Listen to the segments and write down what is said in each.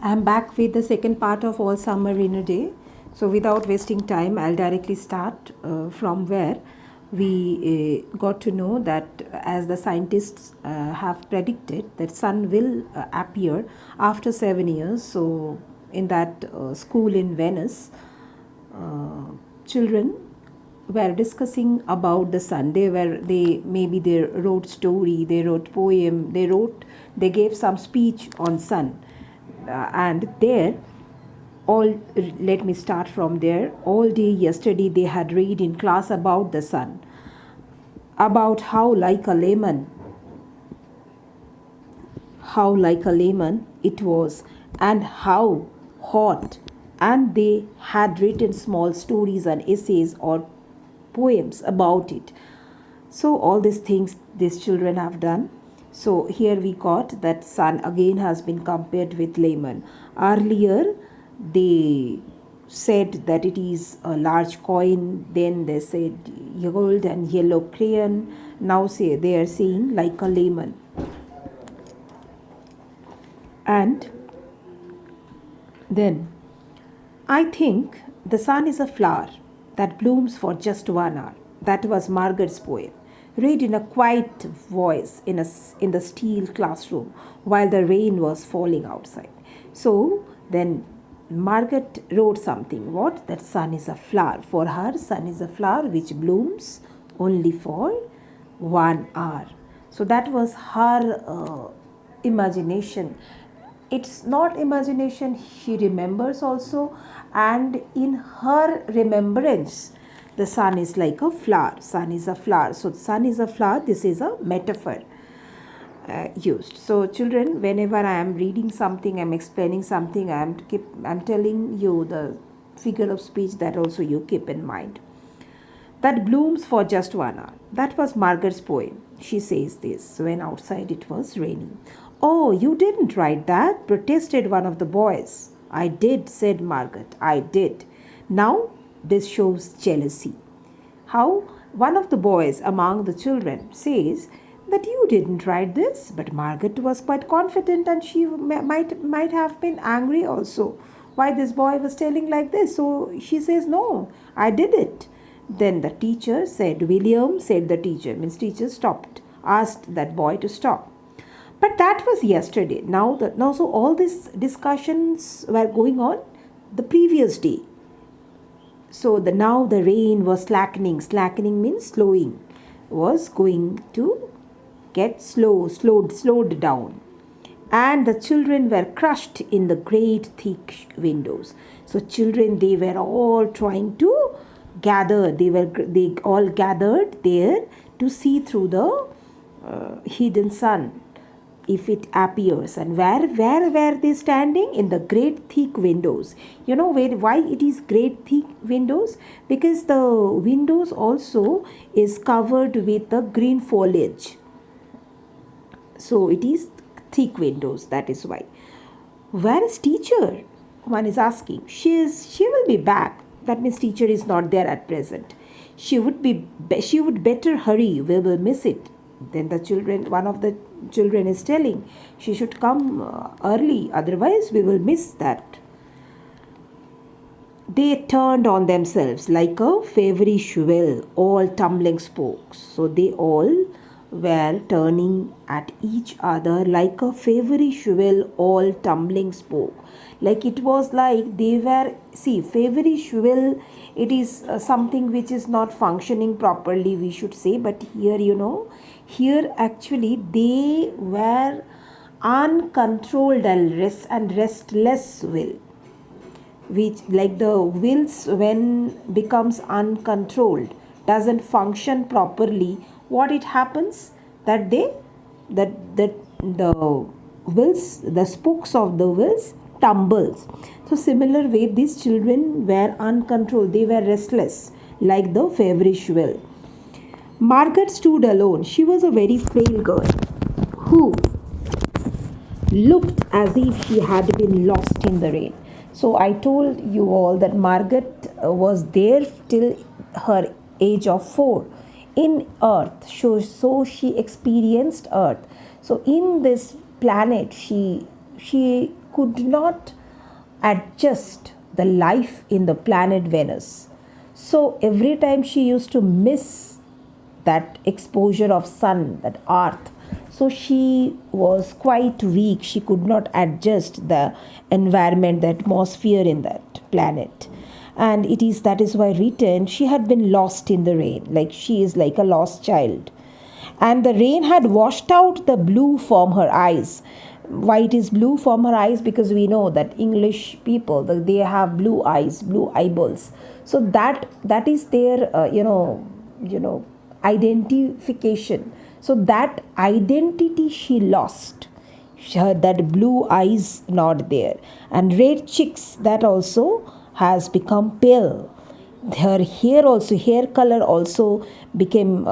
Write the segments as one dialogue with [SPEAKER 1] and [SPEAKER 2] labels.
[SPEAKER 1] I'm back with the second part of All Summer in a Day. So without wasting time, I'll directly start from where we got to know that as the scientists have predicted that sun will appear after 7 years. So in that school in Venice, children were discussing about the sun. They wrote story, they wrote poem, they gave some speech on sun. And there all let me start from there. All day yesterday they had read in class about the sun, about how like a lemon it was, and how hot, and they had written small stories and essays or poems about it. So all these things these children have done. So here we got that sun again has been compared with lemon. Earlier they said that it is a large coin, then they said gold and yellow crayon. Now they are saying like a lemon. And then I think the sun is a flower that blooms for just 1 hour. That was Margaret's poem, read in a quiet voice in the steel classroom while the rain was falling outside. So then Margaret wrote something. What? That sun is a flower. For her, sun is a flower which blooms only for 1 hour. So that was her imagination. It's not imagination, she remembers also, and in her remembrance the sun is like a flower. Sun is a flower. So sun is a flower. This is a metaphor used. So children, whenever I am reading something, I am explaining something, I am telling you the figure of speech, that also you keep in mind. That blooms for just 1 hour. That was Margaret's poem. She says this when outside it was raining. Oh, you didn't write that, protested one of the boys. I did, said Margaret. I did. Now this shows jealousy. How one of the boys among the children says that you didn't write this, but Margaret was quite confident and she might have been angry also. Why this boy was telling like this? So she says, no, I did it. Then the teacher said, William, said the teacher, means teacher stopped, asked that boy to stop. But that was yesterday. Now so all these discussions were going on the previous day. So now the rain was slackening. Slackening means slowing. Was going to get slowed down. And the children were crushed in the great thick windows. So children, they were all trying to gather. They all gathered there to see through the hidden sun, if it appears. And where were they standing? In the great thick windows. You know why it is great thick windows? Because the windows also is covered with the green foliage. So it is thick windows, that is why. Where is teacher? One is asking. She will be back. That means teacher is not there at present. She would better hurry. We will miss it. Then one of the children is telling, she should come early, otherwise we will miss that. They turned on themselves like a feverish well, all tumbling spokes. So they all were turning at each other like a feverish well, all tumbling spoke. Like it was like they were, feverish will, it is something which is not functioning properly, we should say. But here actually they were uncontrolled and restless will, which like the wills when becomes uncontrolled, doesn't function properly. What it happens? That the wills, the spokes of the wills tumbles. So similar way, these children were uncontrolled. They were restless like the feverish will. Margaret stood alone. She was a very frail girl who looked as if she had been lost in the rain. So I told you all that Margaret was there till her age of 4 in earth. So she experienced earth. So in this planet she could not adjust the life in the planet Venus. So every time she used to miss that exposure of sun, that earth, so she was quite weak. She could not adjust the environment, the atmosphere in that planet. And that is why written, she had been lost in the rain, like she is like a lost child. And the rain had washed out the blue from her eyes. Why it is blue from her eyes? Because we know that English people, they have blue eyes, blue eyeballs. So that is their identification. So that identity she lost. That blue eyes not there, and red cheeks, that also has become pale. Her hair color also became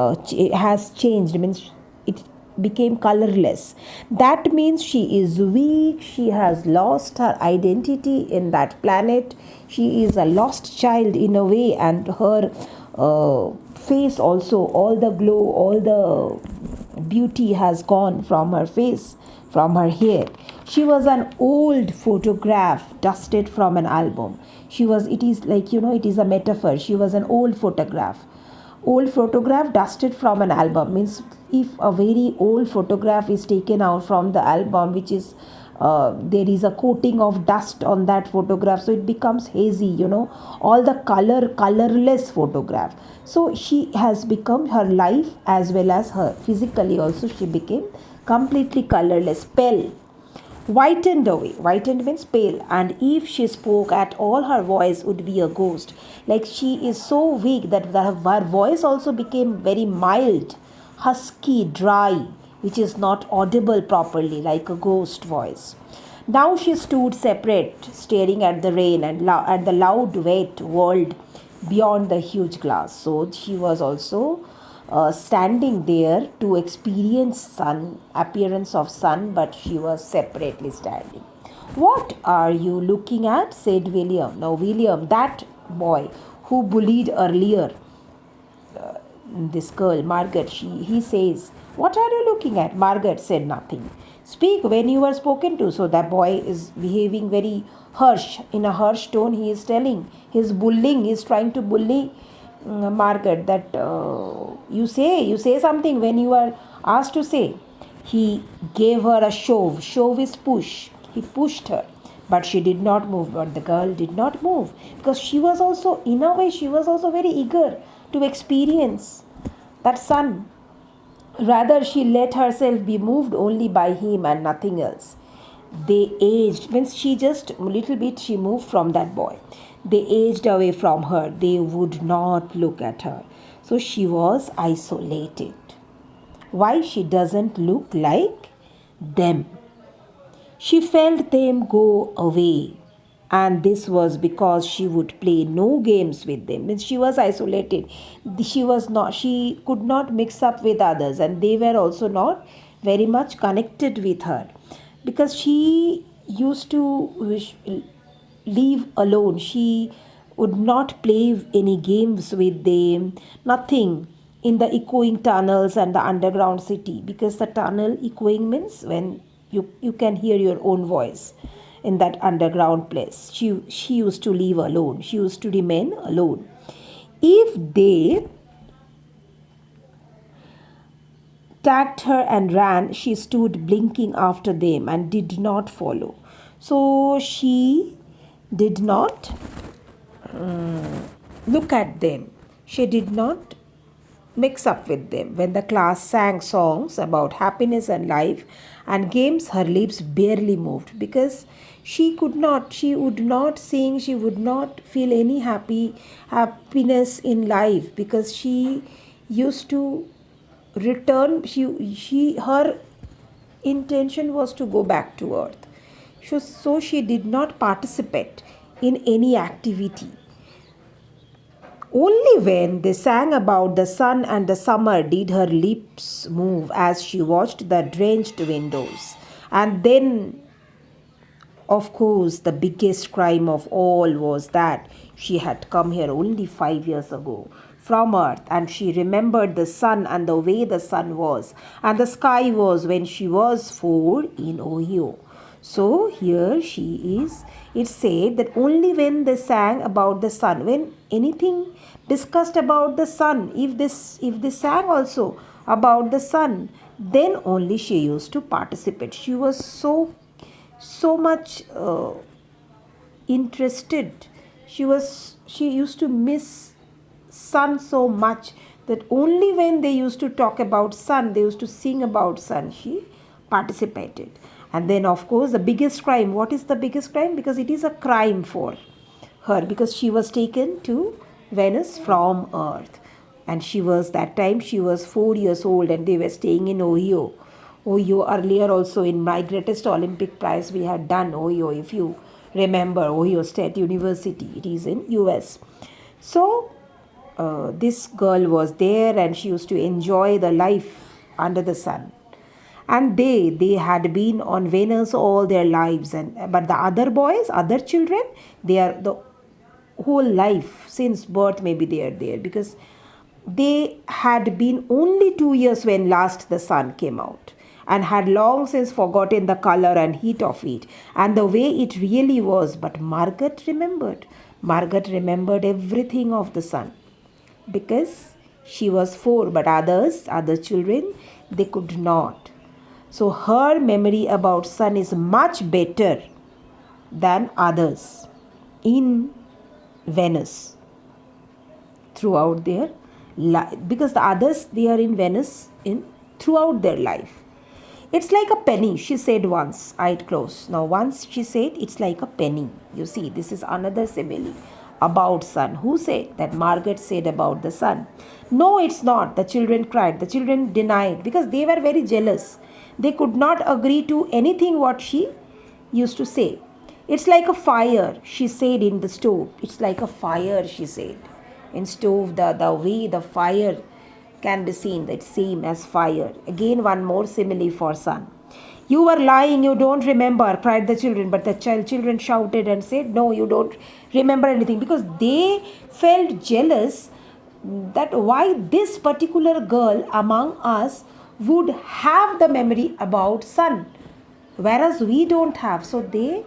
[SPEAKER 1] has changed, means it became colorless. That means she is weak, she has lost her identity in that planet, she is a lost child in a way. And her face also, all the glow, all the beauty has gone from her face, from her hair. She was an old photograph dusted from an album. It is like, it is a metaphor. She was an old photograph. Old photograph dusted from an album means if a very old photograph is taken out from the album, which is there is a coating of dust on that photograph, so it becomes hazy, all the colorless photograph. So she has become, her life as well as her physically also, she became completely colorless, pale, whitened away. Whitened means pale. And if she spoke at all, her voice would be a ghost. Like she is so weak that her voice also became very mild, husky, dry, which is not audible properly, like a ghost voice. Now she stood separate, staring at the rain and at the loud, wet world beyond the huge glass. So she was also standing there to experience appearance of sun, but she was separately standing. What are you looking at? Said William. Now William, that boy who bullied earlier this girl, Margaret, he says, what are you looking at? Margaret said nothing. Speak when you were spoken to. So that boy is behaving very harsh. In a harsh tone, he is telling, he's bullying, he's trying to bully Margaret, that you say something when you are asked to say. He gave her a shove. Shove is push. He pushed her, but she did not move. But the girl did not move because she was also, in a way, she was also very eager to experience that sun. Rather, she let herself be moved only by him and nothing else. They aged, means she just a little bit, she moved from that boy. They aged away from her. They would not look at her. So she was isolated. Why? She doesn't look like them. She felt them go away. And this was because she would play no games with them. Means she was isolated. She could not mix up with others, and they were also not very much connected with her. Because she used to live alone. She would not play any games with them, nothing in the echoing tunnels and the underground city. Because the tunnel echoing means when you can hear your own voice in that underground place. She used to live alone. She used to remain alone. If they tagged her and ran, she stood blinking after them and did not follow. So she did not look at them. She did not mix up with them. When the class sang songs about happiness and life and games, her lips barely moved because she would not sing, she would not feel any happiness in life because she used to return. Her intention was to go back to earth. So she did not participate in any activity. Only when they sang about the sun and the summer did her lips move as she watched the drenched windows. And then, of course, the biggest crime of all was that she had come here only 5 years ago from earth, and she remembered the sun and the way the sun was and the sky was when she was 4 in Ohio. So here she is. It said that only when they sang about the sun, when anything discussed about the sun, if they sang also about the sun, then only she used to participate. She was so much interested. She used to miss sun so much that only when they used to talk about sun, they used to sing about sun, she participated. And then of course the biggest crime, what is the biggest crime? Because it is a crime for her, because she was taken to Venus from Earth, and that time she was 4 years old, and they were staying in Ohio. Earlier also in my greatest Olympic prize we had done Ohio, if you remember, Ohio State University, it is in US. So this girl was there, and she used to enjoy the life under the sun. And they had been on Venus all their lives, but the other boys, other children, they are the whole life since birth, maybe they are there, because they had been only 2 years when last the sun came out, and had long since forgotten the color and heat of it and the way it really was. But Margaret remembered. Margaret remembered everything of the sun, because she was 4, but other children, they could not. So her memory about sun is much better than others in Venice throughout their life, because the others, they are in Venice in throughout their life. It's like a penny, she said once. Eyed closed. Now once she said it's like a penny. You see, this is another simile about sun. Who said that? Margaret said about the sun. No, it's not. The children cried. The children denied, because they were very jealous. They could not agree to anything what she used to say. It's like a fire, she said, in the stove. It's like a fire, she said. In stove, the way the fire can be seen, that's same as fire. Again, one more simile for sun. You were lying, you don't remember, cried the children. But the children shouted and said, no, you don't remember anything, because they felt jealous that why this particular girl among us would have the memory about sun, whereas we don't have. So they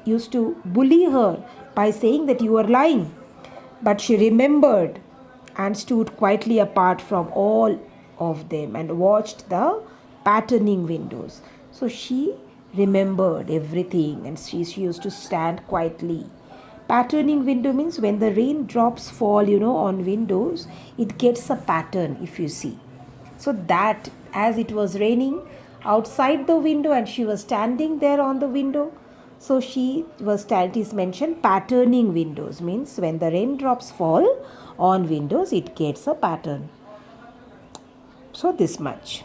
[SPEAKER 1] used to bully her by saying that you are lying. But she remembered and stood quietly apart from all of them and watched the patterning windows. So she remembered everything, and she used to stand quietly. Patterning window means when the raindrops fall, on windows, it gets a pattern, if you see. So that, as it was raining outside the window and she was standing there on the window, so it is mentioned patterning windows, means when the raindrops fall on windows, it gets a pattern. So this much.